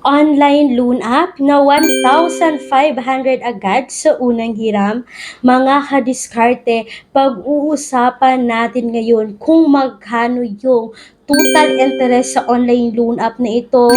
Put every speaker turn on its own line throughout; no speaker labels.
online loan app na 1,500 agad sa unang hiram. Mga kadiskarte, pag-uusapan natin ngayon kung magkano yung total interest sa online loan app na ito,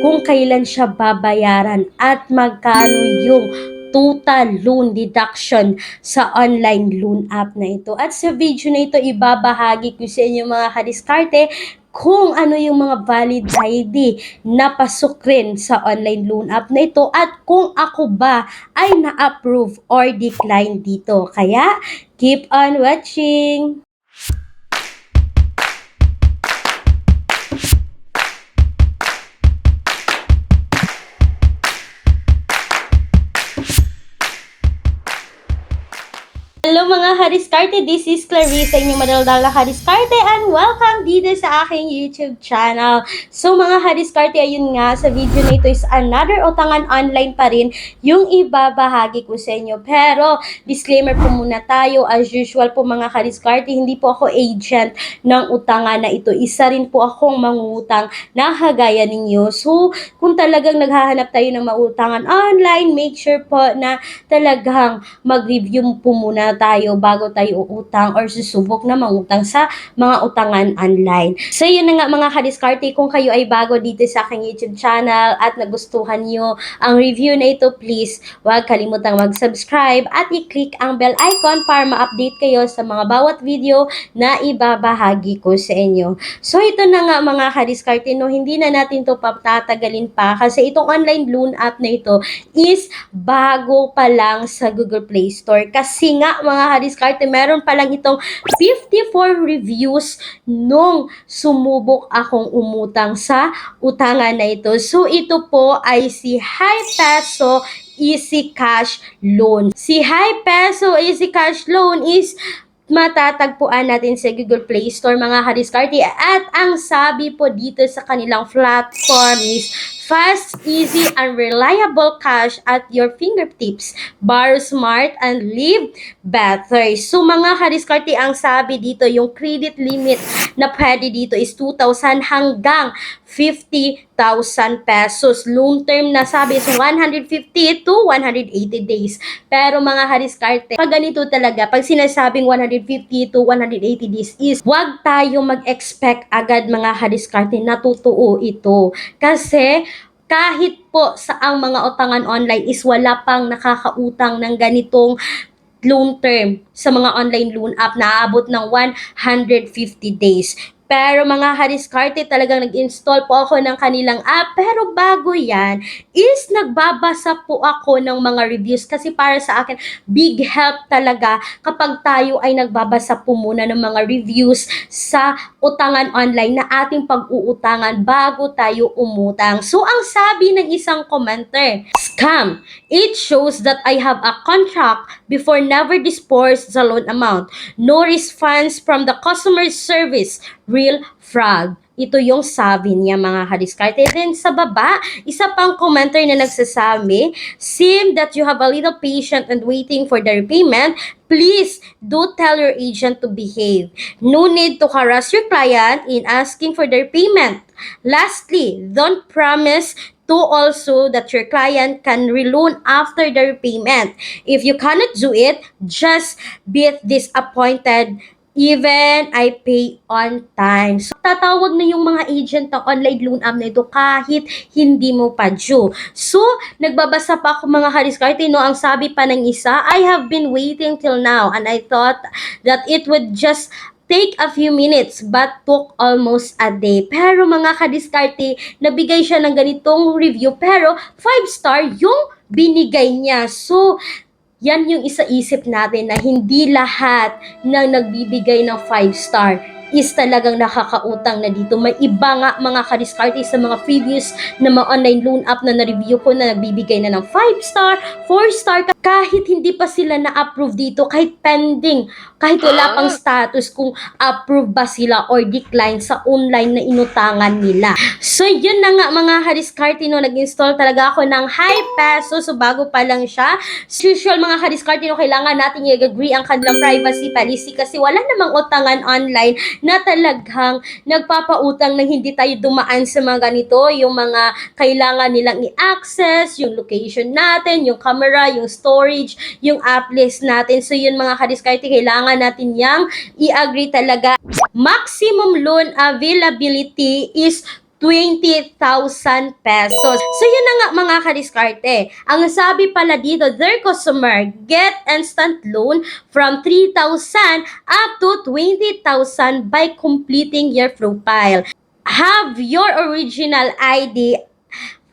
kung kailan siya babayaran, at magkano yung total loan deduction sa online loan app na ito. At sa video na ito, ibabahagi ko sa inyo mga kadiskarte kung ano yung mga valid ID na pasok rin sa online loan app na ito at kung ako ba ay na-approve or decline dito. Kaya, keep on watching! Hello mga Hadiskarte, this is Clarissa, inyong madaldal na Hadiskarte, and welcome dito sa aking YouTube channel. So mga Hadiskarte, ayun nga, sa video na ito is another utangan online pa rin yung ibabahagi ko sa inyo. Pero, disclaimer po muna tayo, as usual po mga Hadiskarte, hindi po ako agent ng utangan na ito. Isa rin po akong mangutang na kagaya ninyo. So, kung talagang naghahanap tayo ng mautangan online, make sure po na talagang mag-review po muna tayo bago tayo uutang or susubok na mangutang sa mga utangan online. So yun na nga mga kadiskarte, kung kayo ay bago dito sa aking YouTube channel at nagustuhan nyo ang review na ito, please huwag kalimutang mag-subscribe at i-click ang bell icon para ma-update kayo sa mga bawat video na ibabahagi ko sa inyo. So ito na nga mga kadiskarte, no, hindi na natin to patatagalin pa kasi itong online loan app na ito is bago pa lang sa Google Play Store. Kasi nga mga kadiskarte, meron pa lang itong 54 reviews nung sumubok akong umutang sa utangan na ito. So ito po ay si High Peso Easy Cash Loan. Si High Peso Easy Cash Loan is matatagpuan natin sa Google Play Store mga kadiskarte, at ang sabi po dito sa kanilang platform is fast, easy, and reliable cash at your fingertips. Borrow smart and live better. So mga kadiskarte, ang sabi dito, yung credit limit na pwede dito is 2,000 hanggang 50,000 pesos. Loan term na sabi is 150 to 180 days. Pero mga kadiskarte, pag ganito talaga, pag sinasabing 150 to 180 days is wag tayo mag-expect agad mga kadiskarte na totoo ito. Kasi kahit po sa ang mga utangan online is wala pang nakakautang ng ganitong loan term sa mga online loan app na aabot ng 150 days. Pero mga kadiskarte, talagang nag-install po ako ng kanilang app. Pero bago yan, is nagbabasa po ako ng mga reviews. Kasi para sa akin, big help talaga kapag tayo ay nagbabasa po muna ng mga reviews sa utangan online na ating pag-uutangan bago tayo umutang. So, ang sabi ng isang commenter, scam. It shows that I have a contract before never disperse the loan amount. No response from the customer service. Real fraud. Ito yung sabi niya mga kadiskarte. Then sa baba, isa pang commenter na nagsasabi, seem that you have a little patient and waiting for the repayment. Please do tell your agent to behave. No need to harass your client in asking for the repayment. Lastly, don't promise to also that your client can reloan after the repayment. If you cannot do it, just be disappointed even I pay on time. So, tatawag na yung mga agent ng online loan app na ito kahit hindi mo pa due. So, nagbabasa pa ako mga kadiskarte, no, ang sabi pa ng isa, I have been waiting till now and I thought that it would just take a few minutes but took almost a day. Pero mga kadiskarte, nabigay siya ng ganitong review pero 5-star yung binigay niya. So, yan yung isa-isip natin na hindi lahat na nagbibigay ng 5-star is talagang nakakautang na dito. May iba nga mga kadiskarte sa mga previous na mga online loan app na na-review ko na nagbibigay na ng 5-star, 4-star, kahit hindi pa sila na-approve dito, kahit pending, kahit wala pang status kung approve ba sila or decline sa online na inutangan nila. So yun na nga mga kadiskarte, no, nag-install talaga ako ng High Peso. So bago pa lang siya, as usual mga kadiskarte, no, kailangan natin i-agree ang kanilang privacy policy kasi wala namang utangan online na talagang nagpapautang na hindi tayo dumaan sa mga ganito, yung mga kailangan nilang i-access, yung location natin, yung camera, yung storage, yung app list natin. So yun mga kadiskarte, kailangan natin yang i-agree talaga. Maximum loan availability is 20,000 pesos. So yun na nga mga kadiskarte. Ang sabi pala dito, their customer get instant loan from 3,000 up to 20,000 by completing your profile. Have your original ID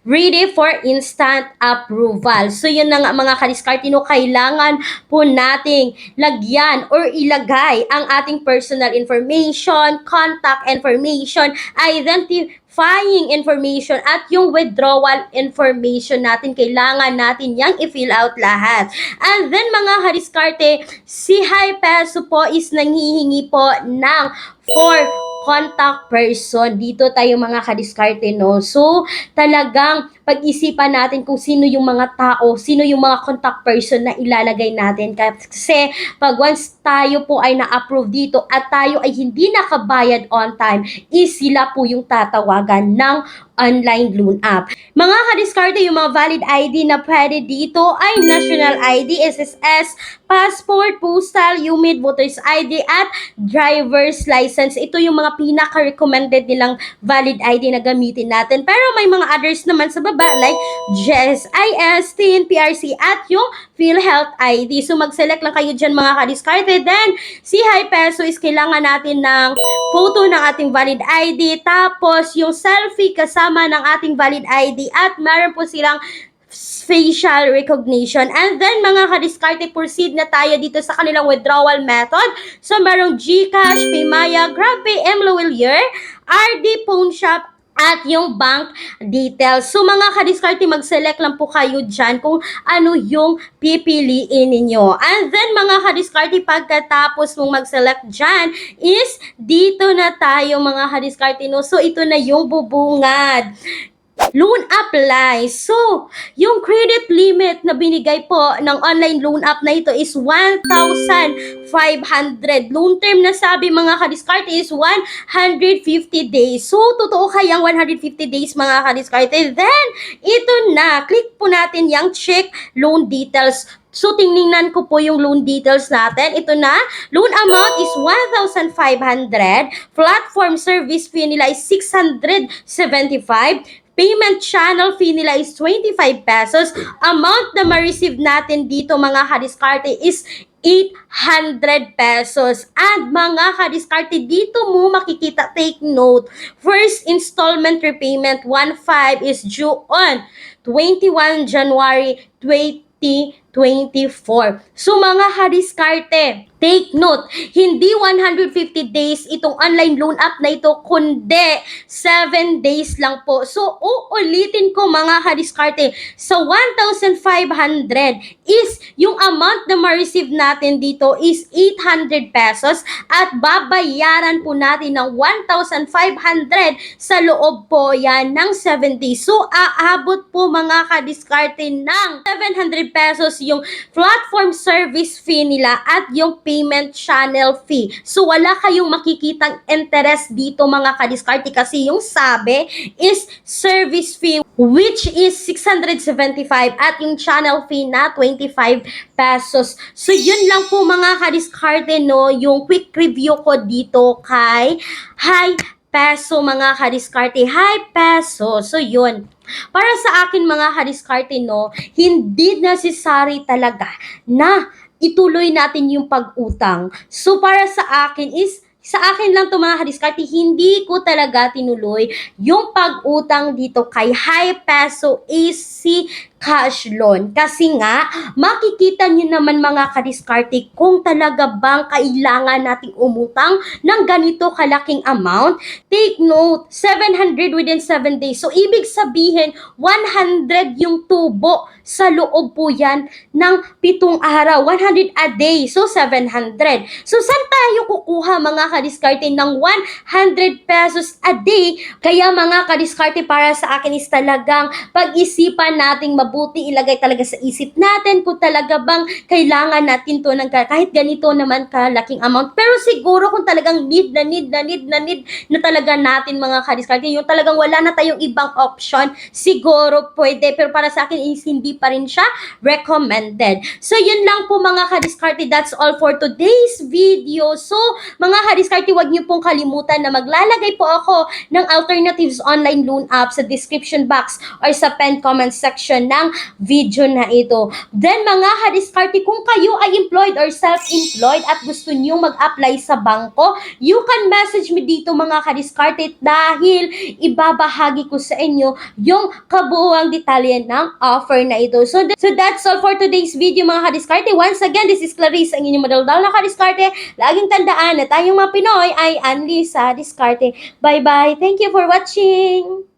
ready for instant approval. So yun na nga mga kadiskarte, kailangan po nating lagyan or ilagay ang ating personal information, contact information, identifying information at yung withdrawal information natin. Kailangan natin yang i-fill out lahat. And then mga kadiskarte, si Hi Peso po is nanghihingi po ng 4 contact person. Dito tayo mga kadiskarte, no? So, talagang pag-isipan natin kung sino yung mga tao, sino yung mga contact person na ilalagay natin. Kasi, pag once tayo po ay na-approve dito at tayo ay hindi nakabayad on time, is sila po yung tatawagan ng online loan app. Mga kadiskarte, yung mga valid ID na pwede dito ay National ID, SSS, Passport, Postal, UMID, Voters ID, at Driver's License. Ito yung mga pinaka-recommended nilang valid ID na gamitin natin. Pero may mga others naman sa baba like GSIS, TIN, PRC, at yung PhilHealth ID. So mag-select lang kayo dyan mga kadiskarte. Then, si Hi Peso is kailangan natin ng photo ng ating valid ID, tapos yung selfie kasama ng ating valid ID, at meron po silang facial recognition. And then mga kadiskarte, proceed na tayo dito sa kanilang withdrawal method. So merong GCash, Paymaya, GrabPay, Mlawilier, RD Pawn Shop, at yung bank details. So mga kadiskarte, mag-select lang po kayo dyan kung ano yung pipiliin ninyo. And then mga kadiskarte, pagkatapos mong mag-select dyan, is dito na tayo mga kadiskarte, no? So ito na yung bubungad. Loan apply. So, yung credit limit na binigay po ng online loan app na ito is 1,500. Loan term na sabi mga kadiskarte is 150 days. So, totoo kayang 150 days mga kadiskarte. Then, ito na. Click po natin yung check loan details. So, tingnan ko po yung loan details natin. Ito na. Loan amount is 1,500. Platform service fee nila is 675. Payment channel fee nila is 25 pesos. Amount na ma-receive natin dito mga kadiskarte is 800 pesos. And mga kadiskarte, dito mo makikita, take note, first installment repayment 1/5 is due on 21 January 2024. So mga kadiskarte, take note, hindi 150 days itong online loan app na ito, kundi 7 days lang po. So, uulitin ko mga kadiskarte, sa 1,500 is yung amount na ma-receive natin dito is 800 pesos at babayaran po natin ng 1,500 sa loob po yan ng 7 days. So, aabot po mga kadiskarte ng 700 pesos yung platform service fee nila at yung payment channel fee. So, wala kayong makikitang interest dito mga kadiskarte kasi yung sabi is service fee which is 675 at yung channel fee na 25 pesos. So, yun lang po mga kadiskarte, no, yung quick review ko dito kay Hi Peso mga kadiskarte. Hi Peso. So, yun. Para sa akin mga kadiskarte, no, hindi necessary talaga na ituloy natin yung pag-utang. So, para sa akin lang to mga kadiskarte, hindi ko talaga tinuloy yung pag-utang dito kay Hi Peso AC cash loan. Kasi nga, makikita nyo naman mga kadiskarte kung talaga bang kailangan nating umutang ng ganito kalaking amount. Take note, 700 within 7 days. So, ibig sabihin, 100 yung tubo sa loob po yan ng 7 araw. 100 a day. So, 700. So, saan tayo kukuha mga kadiskarte ng 100 pesos a day? Kaya mga kadiskarte, para sa akin is talagang pag-isipan nating mabuti mabuti ilagay talaga sa isip natin kung talaga bang kailangan natin to ng kahit ganito naman kalaking amount. Pero siguro kung talagang need na talaga natin mga kadiskarte, yung talagang wala na tayong ibang option, siguro pwede. Pero para sa akin is hindi pa rin siya recommended. So yun lang po mga kadiskarte, that's all for today's video. So mga kadiskarte, wag niyo pong kalimutan na maglalagay po ako ng alternatives online loan app sa description box or sa pen comment section ng video na ito. Then mga kadiskarte, kung kayo ay employed or self-employed at gusto niyo mag-apply sa bangko, you can message me dito mga kadiskarte dahil ibabahagi ko sa inyo yung kabuuang detalye ng offer na ito. So that's all for today's video mga kadiskarte. Once again, this is Clarice, ang inyong madaldal na kadiskarte. Laging tandaan na tayong mga Pinoy ay unli sa diskarte. Bye-bye. Thank you for watching.